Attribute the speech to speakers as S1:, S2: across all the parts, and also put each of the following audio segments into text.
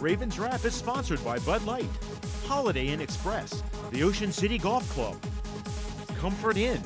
S1: Ravens Wrap is sponsored by Bud Light, Holiday Inn Express, the Ocean City Golf Club, Comfort Inn,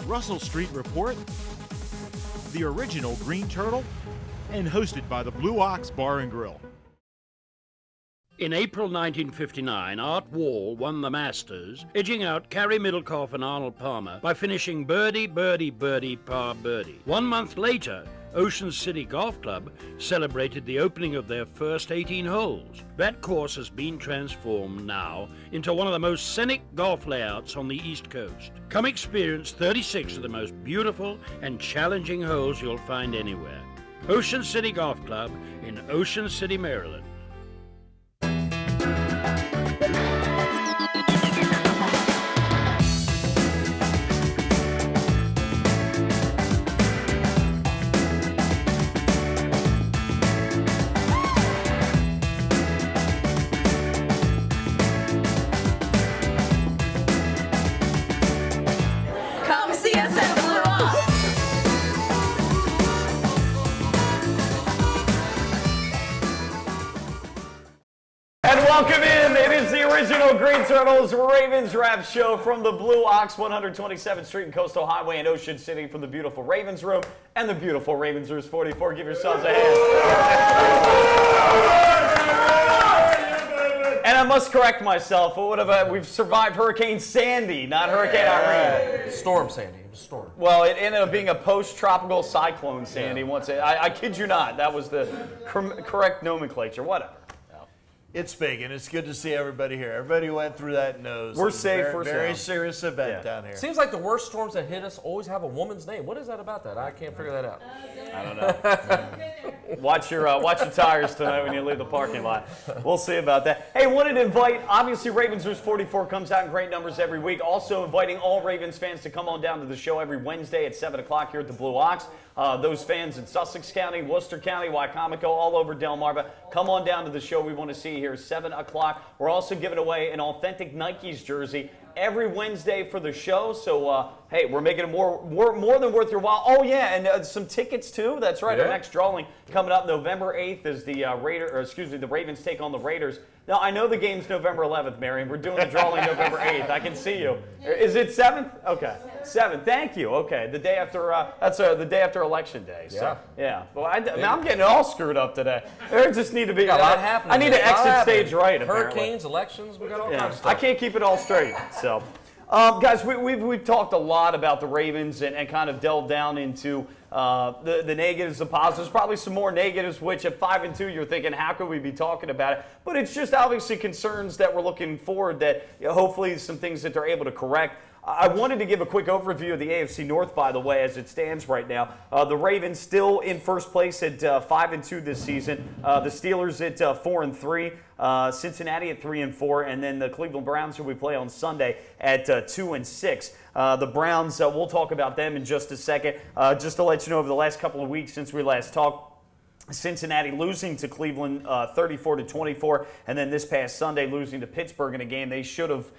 S1: Russell Street Report, the original Green Turtle, and hosted by the Blue Ox Bar and Grill.
S2: In April 1959, Art Wall won the Masters, edging out Carey Middlecoff and Arnold Palmer by finishing birdie, birdie, birdie, par birdie. 1 month later, Ocean City Golf Club celebrated the opening of their first 18 holes. That course has been transformed now into one of the most scenic golf layouts on the East Coast. Come experience 36 of the most beautiful and challenging holes you'll find anywhere. Ocean City Golf Club in Ocean City, Maryland.
S3: Welcome in. It is the original Green Turtles Ravens Wrap show from the Blue Ox, 127th Street and Coastal Highway in Ocean City, from the beautiful Ravens Room and the beautiful Ravensers 44. Give yourselves a hand. And I must correct myself. We've survived Hurricane Sandy, not Hurricane Irene.
S4: Storm Sandy. It was a storm.
S3: Well, it ended up being a post-tropical cyclone Sandy. Yeah. I kid you not. That was the correct nomenclature. Whatever.
S5: It's big, and it's good to see everybody here. Everybody went through that knows.
S3: We're safe.
S5: Very serious event down here.
S4: Seems like the worst storms that hit us always have a woman's name. What is that about that? I can't figure that out.
S3: I don't know. Watch your tires tonight when you leave the parking lot. We'll see about that. Hey, wanted to invite, obviously Ravensers 44 comes out in great numbers every week. Also inviting all Ravens fans to come on down to the show every Wednesday at 7 o'clock here at the Blue Ox. Those fans in Sussex County, Worcester County, Wycomico, all over Delmarva, come on down to the show. We want to see you here 7 o'clock. We're also giving away an authentic Nikes jersey every Wednesday for the show. So, hey, we're making it more than worth your while. Oh, yeah, and some tickets, too. That's right. Yeah. Our next drawing coming up November 8th is the the Ravens take on the Raiders. Now, I know the game's November 11th, Marion. We're doing the drawing November 8th. I can see you. Is it 7th? Okay. 7th. Thank you. Okay. The day after, that's the day after Election Day. So, yeah. Well, now I'm getting it all screwed up today. There just need to be
S4: a lot happening.
S3: I need to exit stage right, apparently.
S4: Hurricanes, elections, we got all kinds of stuff.
S3: I can't keep it all straight. So, guys, we've talked a lot about the Ravens and kind of delved down into the negatives, the positives, probably some more negatives, which at 5-2 you're thinking, how could we be talking about it? But it's just obviously concerns that we're looking forward that hopefully some things that they're able to correct. I wanted to give a quick overview of the AFC North, by the way, as it stands right now. The Ravens still in first place at 5-2 this season. The Steelers at 4-3. Cincinnati at 3-4, and then the Cleveland Browns, who we play on Sunday, at 2-6. The Browns, we'll talk about them in just a second. Just to let you know, over the last couple of weeks since we last talked, Cincinnati losing to Cleveland 34-24, and then this past Sunday losing to Pittsburgh in a game they should have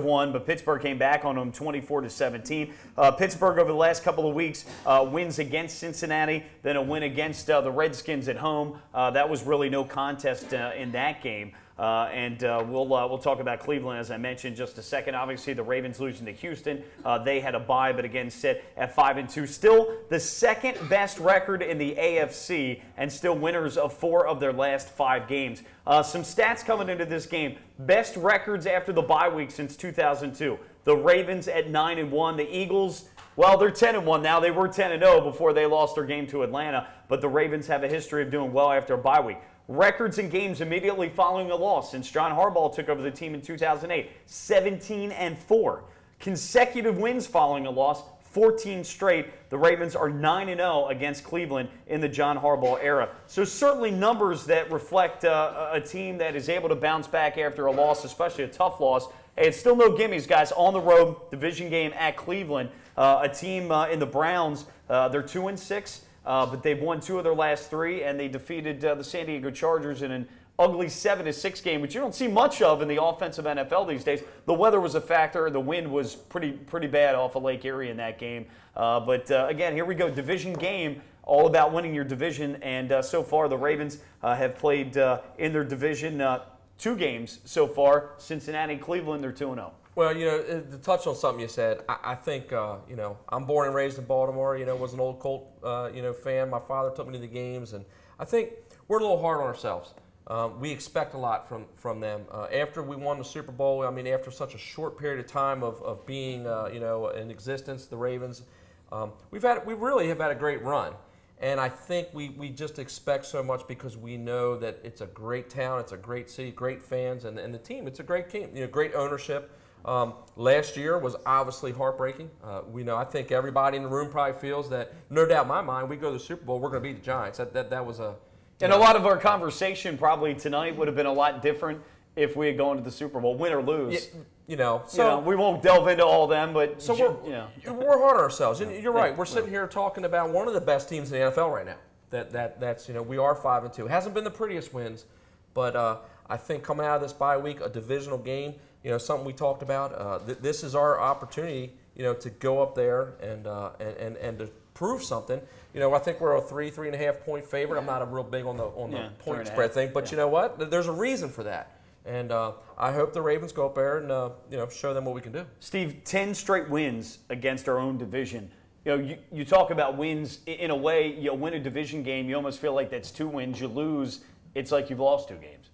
S3: won, but Pittsburgh came back on them 24-17. Pittsburgh over the last couple of weeks wins against Cincinnati, then a win against the Redskins at home. That was really no contest in that game. We'll talk about Cleveland, as I mentioned, just a second. Obviously, the Ravens losing to Houston. They had a bye, but again, sit at 5-2. Still the second best record in the AFC, and still winners of 4 of their last 5 games. Some stats coming into this game. Best records after the bye week since 2002. The Ravens at 9-1. The Eagles, well, they're 10-1 now. They were 10-0 before they lost their game to Atlanta, but the Ravens have a history of doing well after a bye week. Records in games immediately following a loss since John Harbaugh took over the team in 2008, 17-4. Consecutive wins following a loss, 14 straight. The Ravens are 9-0 against Cleveland in the John Harbaugh era. So certainly numbers that reflect a team that is able to bounce back after a loss, especially a tough loss. Hey, it's still no gimmies, guys. On the road, division game at Cleveland. A team in the Browns, they're 2-6. But they've won 2 of their last 3, and they defeated the San Diego Chargers in an ugly 7-6 game, which you don't see much of in the offensive NFL these days. The weather was a factor. The wind was pretty bad off of Lake Erie in that game. But again, here we go. Division game all about winning your division. And so far, the Ravens have played in their division 2 games so far. Cincinnati, Cleveland, they're 2-0.
S4: Well, to touch on something you said, I think, I'm born and raised in Baltimore, was an old Colt, fan. My father took me to the games, and I think we're a little hard on ourselves. We expect a lot from them. After we won the Super Bowl, after such a short period of time of being, in existence, the Ravens, we really have had a great run. And I think we just expect so much because we know that it's a great town, it's a great city, great fans, and the team, it's a great team, great ownership. Last year was obviously heartbreaking. I think everybody in the room probably feels that, no doubt in my mind, we go to the Super Bowl, we're going to beat the Giants. That was a...
S3: And a lot of our conversation probably tonight would have been a lot different if we had gone to the Super Bowl, win or lose.
S4: We won't
S3: delve into all of them, but
S4: we're hard on ourselves. And you're right. We're sitting here talking about one of the best teams in the NFL right now. That's we are 5-2. It hasn't been the prettiest wins, but I think coming out of this bye week, a divisional game, something we talked about. This is our opportunity, to go up there and to prove something. I think we're a 3.5 point favorite. I'm not a real big on the point spread thing, but you know what? There's a reason for that. And I hope the Ravens go up there and show them what we can do.
S3: Steve, 10 straight wins against our own division. You talk about wins in a way. You win a division game, you almost feel like that's 2 wins. You lose, it's like you've lost 2 games.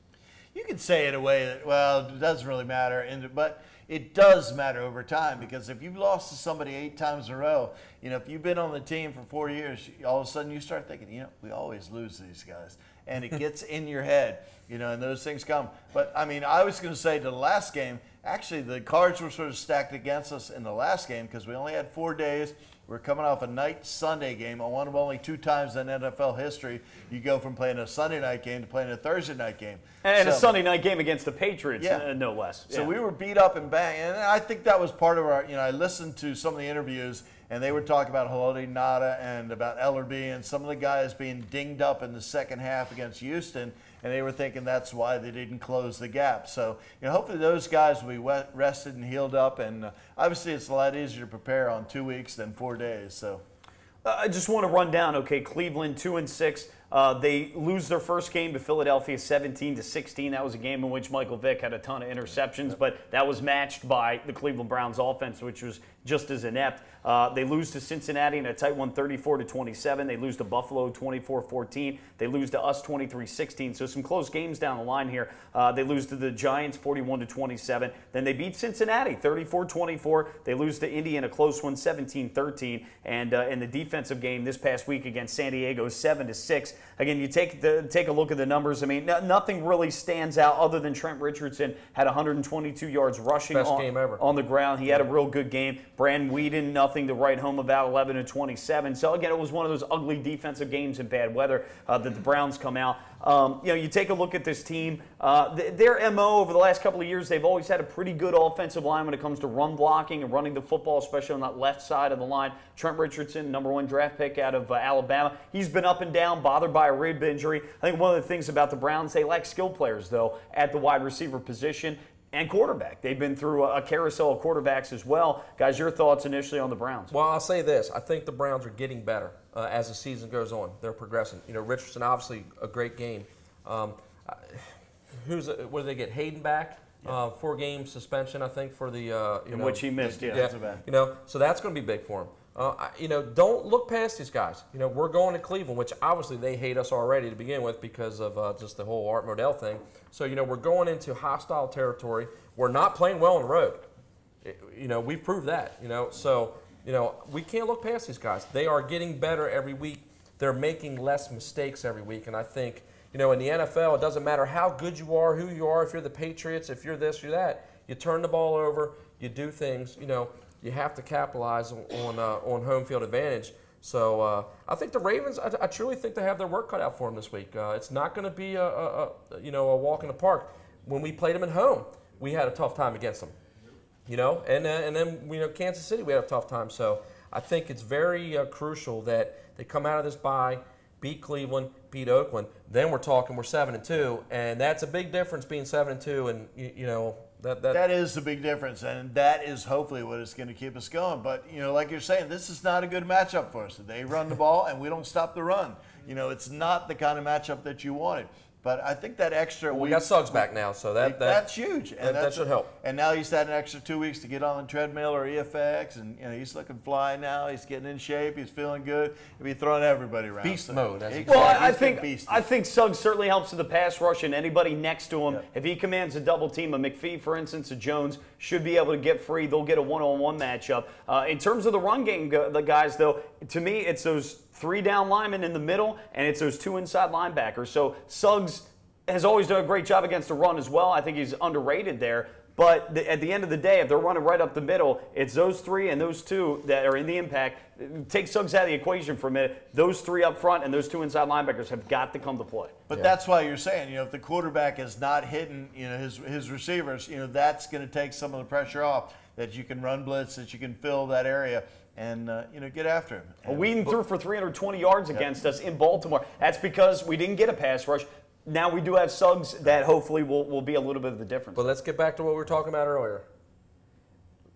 S5: You could say in a way that, well, it doesn't really matter, but it does matter over time, because if you've lost to somebody 8 times in a row, if you've been on the team for 4 years, all of a sudden you start thinking, we always lose these guys. And it gets in your head, and those things come. But, I was going to say to the last game, actually the cards were sort of stacked against us in the last game because we only had 4 days. We're coming off a night Sunday game, one of only 2 times in NFL history you go from playing a Sunday night game to playing a Thursday night game.
S3: And a Sunday night game against the Patriots, no less.
S5: So we were beat up and bang, and I think that was part of our, I listened to some of the interviews, and they were talking about Haloti Ngata and about Ellerbe and some of the guys being dinged up in the second half against Houston, and they were thinking that's why they didn't close the gap. So, hopefully those guys will be rested and healed up, and obviously it's a lot easier to prepare on 2 weeks than 4 days. So,
S3: I just want to run down. Okay, Cleveland 2-6. They lose their first game to Philadelphia 17-16. That was a game in which Michael Vick had a ton of interceptions, but that was matched by the Cleveland Browns offense, which was just as inept. They lose to Cincinnati in a tight one, 34-27. They lose to Buffalo 24-14. They lose to us 23-16. So some close games down the line here. They lose to the Giants 41-27. Then they beat Cincinnati 34-24. They lose to Indy in a close one, 17-13. And in the defensive game this past week against San Diego, 7-6. Again, you take a look at the numbers. Nothing really stands out other than Trent Richardson had 122 yards rushing on the ground. He had a real good game. Brandon Weeden, nothing to write home about, 11-27. So again, it was one of those ugly defensive games in bad weather that the Browns come out. You take a look at this team. Their MO over the last couple of years, they've always had a pretty good offensive line when it comes to run blocking and running the football, especially on that left side of the line. Trent Richardson, #1 draft pick out of Alabama. He's been up and down, bothered by a rib injury. I think one of the things about the Browns, they lack skill players, though, at the wide receiver position and quarterback. They've been through a carousel of quarterbacks as well. Guys, your thoughts initially on the Browns?
S4: Well, I'll say this. I think the Browns are getting better as the season goes on. They're progressing. Richardson, obviously a great game. What do they get? Hayden back? 4-game suspension, I think, for the
S3: in which he missed.
S4: So that's going to be big for him. Don't look past these guys. We're going to Cleveland, which obviously they hate us already to begin with because of just the whole Art Modell thing. So we're going into hostile territory. We're not playing well on the road. We've proved that. So we can't look past these guys. They are getting better every week. They're making less mistakes every week, and I think. In the NFL, it doesn't matter how good you are, who you are, if you're the Patriots, if you're this or that. You turn the ball over, you do things. You have to capitalize on home field advantage. So I think the Ravens, I truly think they have their work cut out for them this week. It's not going to be a walk in the park. When we played them at home, we had a tough time against them. And then Kansas City, we had a tough time. So I think it's very crucial that they come out of this bye, beat Cleveland, beat Oakland. Then we're talking we're 7-2, and that's a big difference being 7-2 and
S5: That is the big difference, and that is hopefully what is going to keep us going. But, like you're saying, this is not a good matchup for us. They run the ball, and we don't stop the run. It's not the kind of matchup that you wanted. But I think that extra
S4: we got Suggs back now, so
S5: that's huge. And
S4: that should help.
S5: And now he's had an extra 2 weeks to get on the treadmill or EFX, and he's looking fly now. He's getting in shape. He's feeling good. He'll be throwing everybody around.
S4: Beast mode.
S3: Well, I think Suggs certainly helps in the pass rush, and anybody next to him, if he commands a double team, a McPhee, for instance, a Jones, should be able to get free. They'll get a one-on-one matchup. In terms of the run game, the guys, though, to me, it's those 3 down linemen in the middle, and it's those 2 inside linebackers. So Suggs has always done a great job against the run as well. I think he's underrated there. But at the end of the day, if they're running right up the middle, it's those 3 and those 2 that are in the impact. Take Suggs out of the equation for a minute. Those 3 up front and those 2 inside linebackers have got to come to play.
S5: But that's why you're saying, if the quarterback is not hitting, his receivers, that's going to take some of the pressure off. That you can run blitz, that you can fill that area. And, get after him.
S3: Well, Whedon threw for 320 yards against us in Baltimore. That's because we didn't get a pass rush. Now we do have Suggs that hopefully will be a little bit of the difference.
S4: But let's get back to what we were talking about earlier.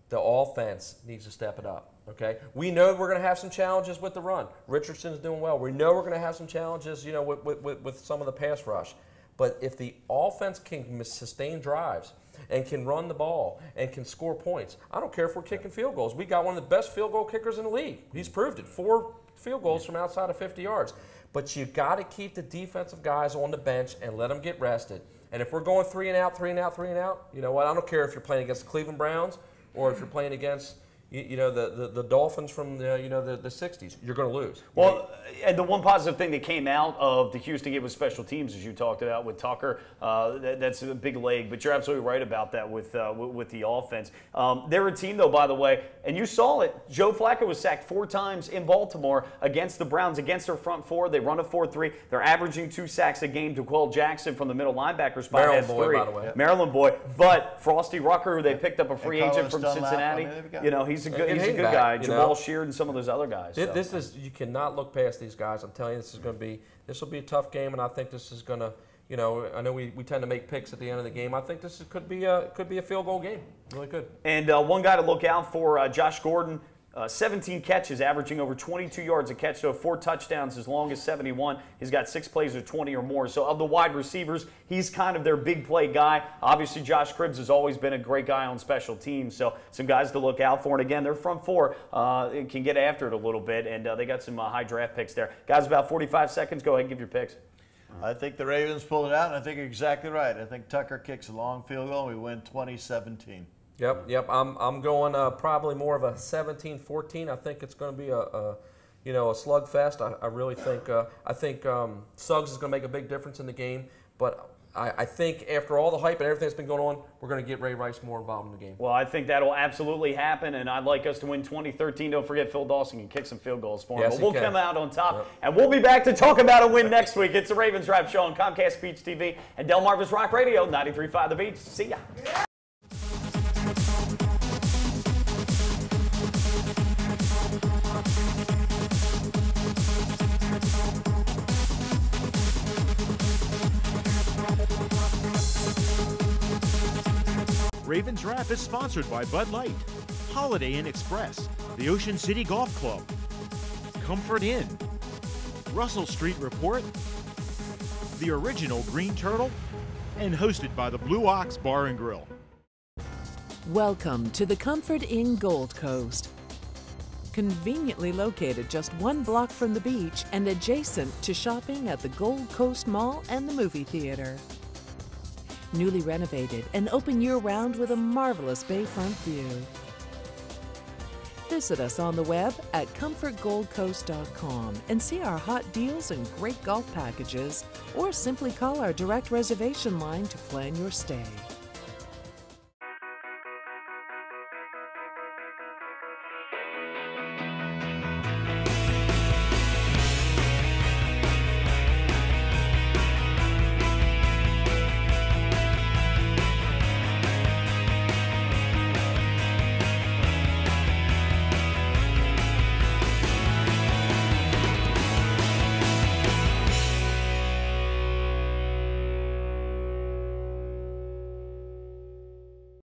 S4: The offense needs to step it up, okay? We know we're going to have some challenges with the run. Richardson's doing well. We know we're going to have some challenges, with some of the pass rush. But if the offense can sustain drives and can run the ball and can score points, I don't care if we're kicking field goals. We got one of the best field goal kickers in the league. He's proved it. 4 field goals from outside of 50 yards. But you got to keep the defensive guys on the bench and let them get rested. And if we're going 3 and out, 3 and out, 3 and out, you know what? I don't care if you're playing against the Cleveland Browns or if you're playing against the Dolphins from the 60s. You're going to lose.
S3: Well, and the one positive thing that came out of the Houston game with special teams, as you talked about with Tucker, that's a big leg. But you're absolutely right about that with the offense. They're a team, though, by the way, and you saw it. Joe Flacco was sacked 4 times in Baltimore against the Browns, against their front 4. They run a 4-3. They're averaging 2 sacks a game. DeQuell Jackson from the middle linebacker spot
S4: Maryland
S3: has
S4: boy,
S3: 3.
S4: by the way.
S3: Maryland boy. But Frosty Rucker, who they picked up a free agent from Cincinnati, he's a good guy. Jamal Sheard and some of those other guys.
S4: This is, you cannot look past these guys. I'm telling you, this will be a tough game, and I think this is going to, I know we tend to make picks at the end of the game. I think this could be a field goal game. Really good.
S3: And one guy to look out for, Josh Gordon. 17 catches, averaging over 22 yards a catch, so 4 touchdowns as long as 71. He's got 6 plays of 20 or more. So of the wide receivers, he's kind of their big play guy. Obviously, Josh Cribbs has always been a great guy on special teams, so some guys to look out for. And again, their front 4 can get after it a little bit, and they got some high draft picks there. Guys, about 45 seconds. Go ahead and give your picks.
S5: I think the Ravens pull it out, and I think you're exactly right. I think Tucker kicks a long field goal, and we win 20-17.
S4: Yep. I'm going probably more of a 17-14. I think it's going to be a slugfest. I really think Suggs is going to make a big difference in the game. But I think after all the hype and everything that's been going on, we're going to get Ray Rice more involved in the game.
S3: Well, I think that'll absolutely happen, and I'd like us to win 20-13. Don't forget Phil Dawson can kick some field goals for him.
S4: Yes,
S3: but we'll
S4: can.
S3: come out on top, and we'll be back to talk about a win next week. It's the Ravens Wrap Show on Comcast Beach TV and Delmarva's Rock Radio, 93.5 The Beach. See ya.
S1: Ravens Wrap is sponsored by Bud Light, Holiday Inn Express, the Ocean City Golf Club, Comfort Inn, Russell Street Report, the original Green Turtle, and hosted by the Blue Ox Bar and Grill.
S6: Welcome to the Comfort Inn Gold Coast. Conveniently located just 1 block from the beach and adjacent to shopping at the Gold Coast Mall and the movie theater. Newly renovated and open year-round with a marvelous bayfront view. Visit us on the web at comfortgoldcoast.com and see our hot deals and great golf packages, or simply call our direct reservation line to plan your stay.